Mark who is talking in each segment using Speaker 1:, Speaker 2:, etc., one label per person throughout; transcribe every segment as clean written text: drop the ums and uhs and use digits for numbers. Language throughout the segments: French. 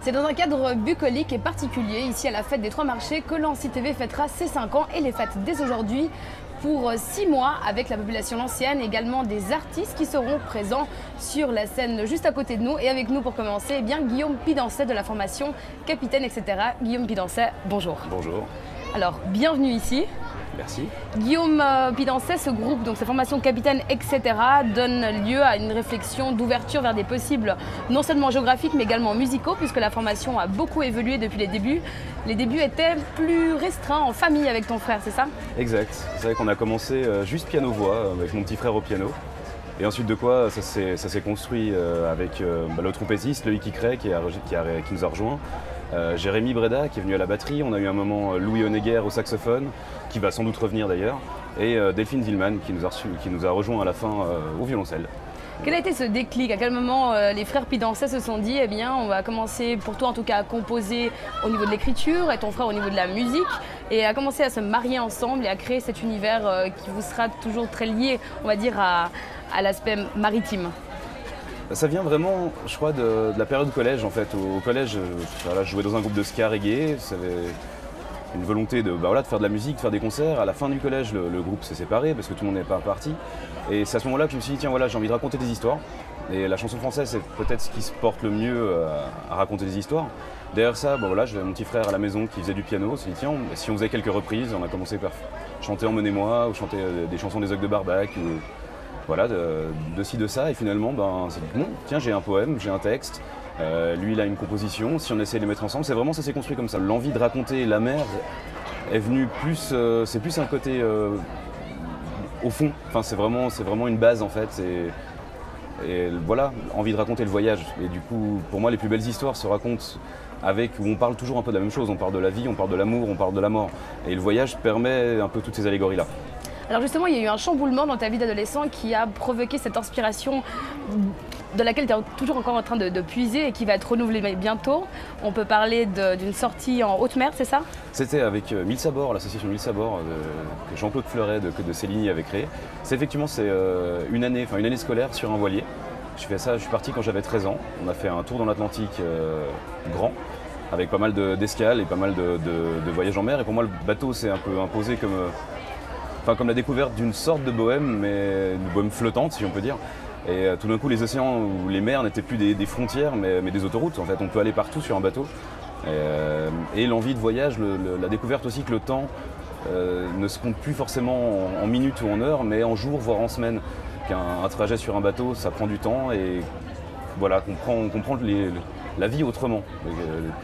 Speaker 1: C'est dans un cadre bucolique et particulier, ici à la fête des Trois Marchés, que l'Ancy TV fêtera ses 5 ans et les fête dès aujourd'hui pour 6 mois avec la population lancienne, également des artistes qui seront présents sur la scène juste à côté de nous. Et avec nous pour commencer, eh bien, Guillaume Pidancet de la formation Capitaine, etc. Guillaume Pidancet, bonjour.
Speaker 2: Bonjour.
Speaker 1: Alors, bienvenue ici.
Speaker 2: Merci.
Speaker 1: Guillaume Pidancet, ce groupe, donc sa formation Capitaine, etc., donne lieu à une réflexion d'ouverture vers des possibles, non seulement géographiques, mais également musicaux, puisque la formation a beaucoup évolué depuis les débuts. Les débuts étaient plus restreints en famille avec ton frère, c'est ça?
Speaker 2: Exact. C'est vrai qu'on a commencé juste piano-voix, avec mon petit frère au piano. Et ensuite de quoi, ça s'est construit avec le trompettiste, Loïc Icret, qui nous a rejoints. Jérémy Breda qui est venu à la batterie, on a eu un moment Louis Honegger au saxophone, qui va sans doute revenir d'ailleurs, et Delphine Villeman qui nous a rejoint à la fin au violoncelle.
Speaker 1: Quel a été ce déclic? À quel moment les frères Pidancet se sont dit, eh bien, on va commencer, pour toi en tout cas, à composer au niveau de l'écriture et ton frère au niveau de la musique, et à commencer à se marier ensemble et à créer cet univers qui vous sera toujours très lié, on va dire, à l'aspect maritime?
Speaker 2: Ça vient vraiment, je crois, de la période collège en fait. Au collège, je jouais dans un groupe de ska reggae, j'avais une volonté de faire de la musique, de faire des concerts. À la fin du collège, le groupe s'est séparé parce que tout le monde n'est pas parti. Et c'est à ce moment-là que je me suis dit, tiens voilà, j'ai envie de raconter des histoires. Et la chanson française, c'est peut-être ce qui se porte le mieux à raconter des histoires. Derrière ça, j'avais mon petit frère à la maison qui faisait du piano. On s'est dit, tiens, si on faisait quelques reprises, on a commencé par chanter Emmenez-moi ou chanter des chansons des Ogg de Barbac. Voilà, de ci, de ça, et finalement, c'est bon, tiens, j'ai un poème, j'ai un texte, lui, il a une composition, si on essaie de les mettre ensemble, ça s'est construit comme ça. L'envie de raconter la mer est venue plus, c'est plus un côté au fond, enfin, c'est vraiment une base en fait, et voilà, envie de raconter le voyage. Et du coup, pour moi, les plus belles histoires se racontent où on parle toujours un peu de la même chose, on parle de la vie, on parle de l'amour, on parle de la mort, et le voyage permet un peu toutes ces allégories-là.
Speaker 1: Alors justement, il y a eu un chamboulement dans ta vie d'adolescent qui a provoqué cette inspiration de laquelle tu es toujours encore en train de puiser et qui va être renouvelée bientôt. On peut parler d'une sortie en haute mer, c'est ça?
Speaker 2: C'était avec Mille Sabords, l'association Mille Sabords que Jean-Claude Fleuret de Céligny avait créé. C'est une année scolaire sur un voilier. Je suis parti quand j'avais 13 ans. On a fait un tour dans l'Atlantique grand, avec pas mal d'escales et pas mal de voyages en mer. Et pour moi, le bateau s'est un peu imposé comme la découverte d'une sorte de bohème, mais une bohème flottante si on peut dire. Et tout d'un coup les océans ou les mers n'étaient plus des frontières mais des autoroutes. En fait, on peut aller partout sur un bateau. Et l'envie de voyage, la découverte aussi que le temps ne se compte plus forcément en minutes ou en heures, mais en jours, voire en semaines. Qu'un trajet sur un bateau, ça prend du temps et voilà, on comprend la vie autrement.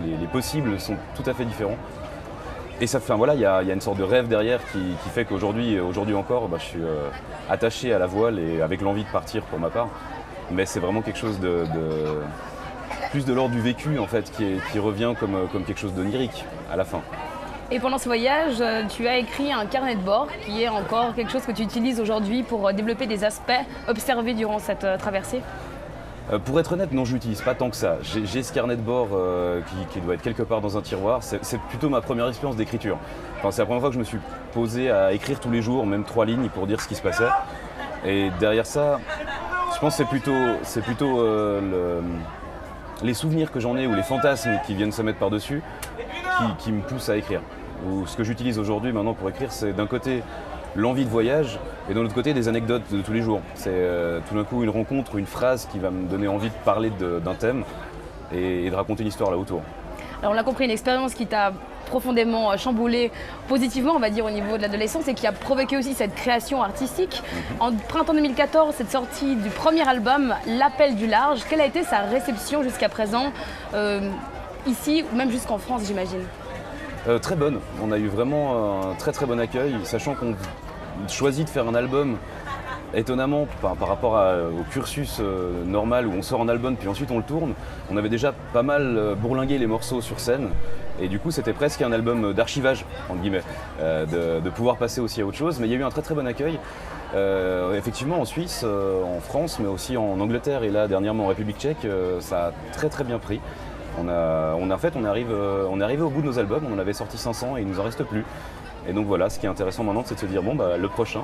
Speaker 2: Les possibles sont tout à fait différents. Et ça fait, il y a une sorte de rêve derrière qui fait qu'aujourd'hui encore, je suis attaché à la voile et avec l'envie de partir pour ma part. Mais c'est vraiment quelque chose plus de l'ordre du vécu en fait, qui revient comme quelque chose d'onirique à la fin.
Speaker 1: Et pendant ce voyage, tu as écrit un carnet de bord qui est encore quelque chose que tu utilises aujourd'hui pour développer des aspects observés durant cette traversée?
Speaker 2: Pour être honnête, non, je l'utilise pas tant que ça. J'ai ce carnet de bord qui doit être quelque part dans un tiroir. C'est plutôt ma première expérience d'écriture. Enfin, c'est la première fois que je me suis posé à écrire tous les jours, même 3 lignes pour dire ce qui se passait. Et derrière ça, je pense que c'est plutôt les souvenirs que j'en ai ou les fantasmes qui viennent se mettre par-dessus qui me poussent à écrire. Ou ce que j'utilise aujourd'hui maintenant pour écrire, c'est d'un côté l'envie de voyage et d'un autre côté des anecdotes de tous les jours. C'est tout d'un coup une rencontre, une phrase qui va me donner envie de parler d'un thème et de raconter une histoire là autour.
Speaker 1: Alors on l'a compris, une expérience qui t'a profondément chamboulé positivement, on va dire, au niveau de l'adolescence et qui a provoqué aussi cette création artistique. En printemps 2014, cette sortie du premier album, L'Appel du Large, quelle a été sa réception jusqu'à présent, ici ou même jusqu'en France, j'imagine?
Speaker 2: Très bonne. On a eu vraiment un très très bon accueil, sachant qu'on choisit de faire un album étonnamment par rapport au cursus normal où on sort un album puis ensuite on le tourne. On avait déjà pas mal bourlingué les morceaux sur scène et du coup c'était presque un album d'archivage entre guillemets, de pouvoir passer aussi à autre chose. Mais il y a eu un très très bon accueil. Effectivement en Suisse, en France, mais aussi en Angleterre et là dernièrement en République tchèque, ça a très très bien pris. On est arrivé au bout de nos albums, on en avait sorti 500 et il nous en reste plus. Et donc voilà, ce qui est intéressant maintenant, c'est de se dire le prochain,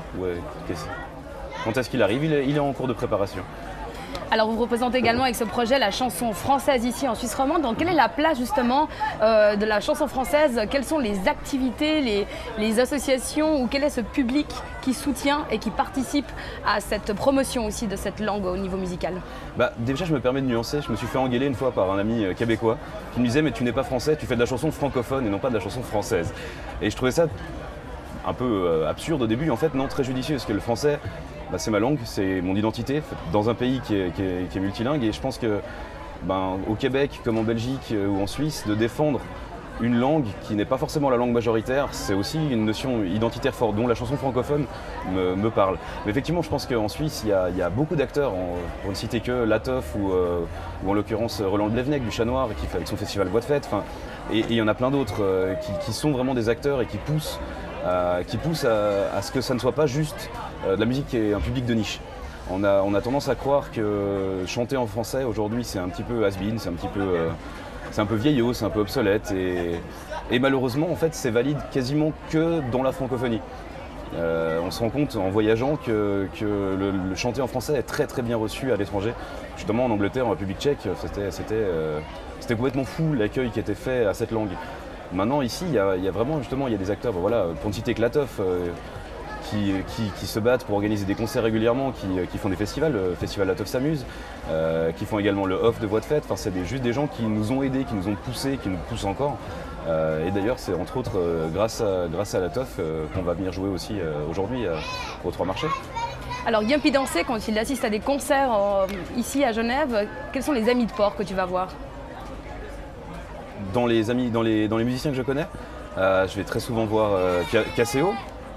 Speaker 2: quand est-ce qu'il arrive? Il est en cours de préparation.
Speaker 1: Alors vous représentez également avec ce projet la chanson française ici en Suisse romande. Donc quelle est la place justement de la chanson française? Quelles sont les activités, les associations ou quel est ce public qui soutient et qui participe à cette promotion aussi de cette langue au niveau musical?
Speaker 2: Déjà je me permets de nuancer, je me suis fait engueuler une fois par un ami québécois qui me disait mais tu n'es pas français, tu fais de la chanson francophone et non pas de la chanson française. Et je trouvais ça un peu absurde au début, en fait non, très judicieux parce que le français c'est ma langue, c'est mon identité dans un pays qui est multilingue et je pense que au Québec comme en Belgique ou en Suisse, de défendre une langue qui n'est pas forcément la langue majoritaire, c'est aussi une notion identitaire forte dont la chanson francophone me parle. Mais effectivement, je pense qu'en Suisse, il y a beaucoup d'acteurs, pour ne citer que Latoff ou en l'occurrence Roland Blevenec du Chat Noir qui fait avec son festival Voix de Fête. Et il y en a plein d'autres qui sont vraiment des acteurs et qui poussent à ce que ça ne soit pas juste de la musique qui est un public de niche. On a tendance à croire que chanter en français aujourd'hui c'est un petit peu has-been, c'est un peu vieillot, c'est un peu obsolète et malheureusement en fait c'est valide quasiment que dans la francophonie. On se rend compte en voyageant que le chanter en français est très très bien reçu à l'étranger. Justement en Angleterre, en République tchèque, c'était complètement fou l'accueil qui était fait à cette langue. Maintenant ici il y a vraiment justement il y a des acteurs, voilà, pour ne citer que Latoff, qui se battent pour organiser des concerts régulièrement, qui font des festivals, le festival Latoff s'amuse, qui font également le off de Voix de Fête. Enfin, c'est juste des gens qui nous ont aidés, qui nous ont poussés, qui nous poussent encore. Et d'ailleurs, c'est entre autres grâce à Latoff qu'on va venir jouer aussi aujourd'hui aux Trois Marchés.
Speaker 1: Alors Guillaume Pidancé, quand il assiste à des concerts ici à Genève, quels sont les amis de port que tu vas voir?
Speaker 2: Dans les musiciens que je connais, je vais très souvent voir Casséo.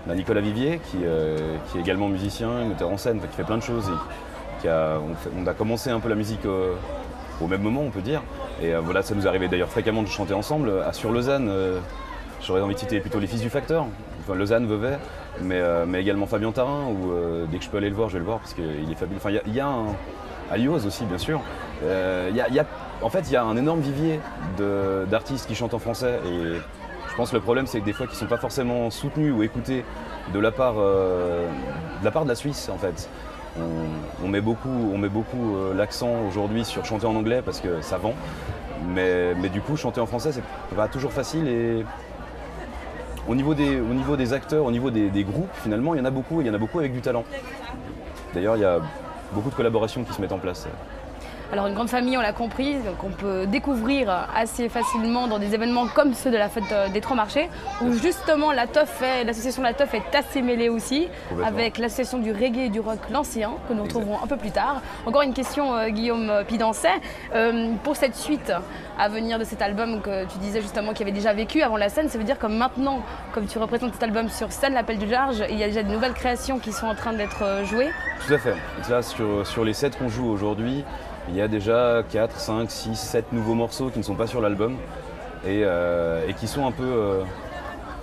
Speaker 2: Nicolas Vivier, qui est également musicien, metteur en scène, qui fait plein de choses. On a commencé un peu la musique au même moment, on peut dire. Et voilà, ça nous arrivait d'ailleurs fréquemment de chanter ensemble. Sur Lausanne, j'aurais envie de citer plutôt les Fils du Facteur, enfin, Lausanne, Vevey, mais également Fabien Tarin, où dès que je peux aller le voir, je vais le voir parce qu'il est fabuleux. Enfin, il y a Alios aussi, bien sûr. En fait, il y a un énorme vivier d'artistes qui chantent en français. Et je pense que le problème, c'est que des fois, qu'ils ne sont pas forcément soutenus ou écoutés de la part de la Suisse, en fait. On met beaucoup l'accent aujourd'hui sur chanter en anglais parce que ça vend. Mais du coup, chanter en français, c'est pas toujours facile. Et au niveau des acteurs, au niveau des groupes, finalement, il y en a beaucoup, et il y en a beaucoup avec du talent. D'ailleurs, il y a beaucoup de collaborations qui se mettent en place.
Speaker 1: Alors une grande famille, on l'a compris, qu'on peut découvrir assez facilement dans des événements comme ceux de la fête des Trois Marchés, où justement l'association Latoff est assez mêlée aussi, avec l'association du reggae et du rock L'Ancien, que nous retrouverons un peu plus tard. Encore une question, Guillaume Pidancé, pour cette suite à venir de cet album que tu disais justement qu'il avait déjà vécu avant la scène, ça veut dire que maintenant, comme tu représentes cet album sur scène, l'Appel du Large, il y a déjà de nouvelles créations qui sont en train d'être jouées?
Speaker 2: Tout à fait. Là, sur les 7 qu'on joue aujourd'hui, il y a déjà 4, 5, 6, 7 nouveaux morceaux qui ne sont pas sur l'album et qui sont un peu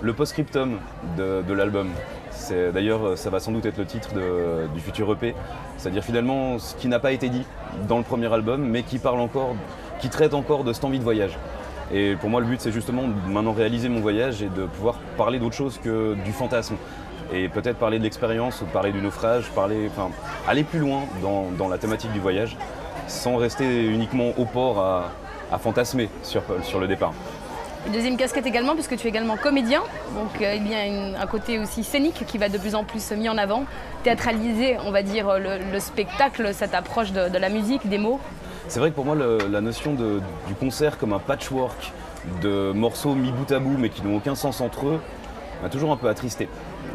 Speaker 2: le post-scriptum de l'album. D'ailleurs, ça va sans doute être le titre du futur EP, c'est-à-dire finalement ce qui n'a pas été dit dans le premier album, mais qui traite encore de cette envie de voyage. Et pour moi, le but, c'est justement de maintenant réaliser mon voyage et de pouvoir parler d'autre chose que du fantasme. Et peut-être parler de l'expérience ou parler du naufrage, aller plus loin dans la thématique du voyage, sans rester uniquement au port à fantasmer sur le départ.
Speaker 1: Deuxième casquette également, puisque tu es également comédien, donc il y a un côté aussi scénique qui va de plus en plus mis en avant, théâtraliser, on va dire, le spectacle, cette approche de la musique, des mots.
Speaker 2: C'est vrai que pour moi, la notion du concert comme un patchwork de morceaux mis bout à bout, mais qui n'ont aucun sens entre eux, m'a toujours un peu attristé.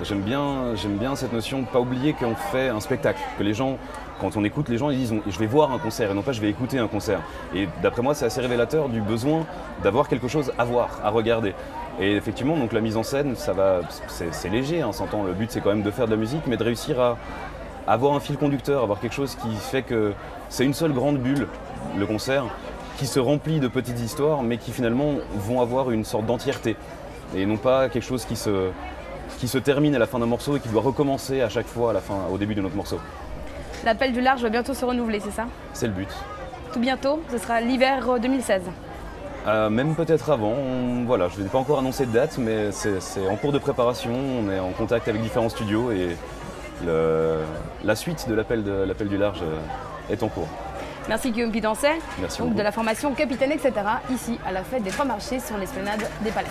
Speaker 2: J'aime bien cette notion de ne pas oublier qu'on fait un spectacle, que les gens, quand on écoute, les gens ils disent je vais voir un concert et non pas je vais écouter un concert. Et d'après moi, c'est assez révélateur du besoin d'avoir quelque chose à voir, à regarder. Et effectivement, donc la mise en scène, c'est léger, hein, s'entend. Le but, c'est quand même de faire de la musique, mais de réussir à avoir un fil conducteur, avoir quelque chose qui fait que c'est une seule grande bulle, le concert, qui se remplit de petites histoires, mais qui finalement vont avoir une sorte d'entièreté. Et non pas quelque chose qui se termine à la fin d'un morceau et qui doit recommencer à chaque fois au début de notre morceau.
Speaker 1: L'Appel du Large va bientôt se renouveler, c'est ça? C'est
Speaker 2: le but.
Speaker 1: Tout bientôt, ce sera l'hiver 2016.
Speaker 2: Même peut-être avant, voilà, je n'ai pas encore annoncé de date, mais c'est en cours de préparation, on est en contact avec différents studios et la suite de l'Appel du Large est en cours.
Speaker 1: Merci Guillaume Pidancet.
Speaker 2: Merci
Speaker 1: donc
Speaker 2: beaucoup.
Speaker 1: de la formation capitaine, etc. ici à la fête des Trois Marchés sur l'esplanade des Palettes.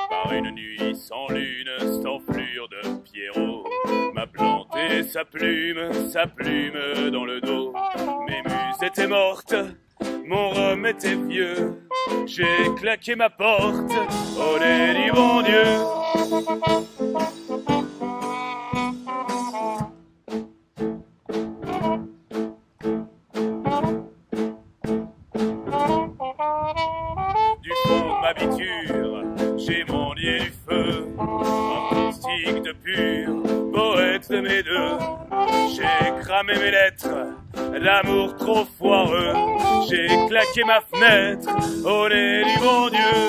Speaker 3: Par une nuit sans lune, sans fleur de Pierrot, m'a planté sa plume dans le dos. Mes muses étaient mortes, mon rhum était vieux. J'ai claqué ma porte, olé du bon Dieu. Du fond de ma biture, j'ai mon lié du feu, acoustique de pur, poète de mes deux. J'ai cramé mes lettres, l'amour trop foireux. J'ai claqué ma fenêtre, olé du bon Dieu.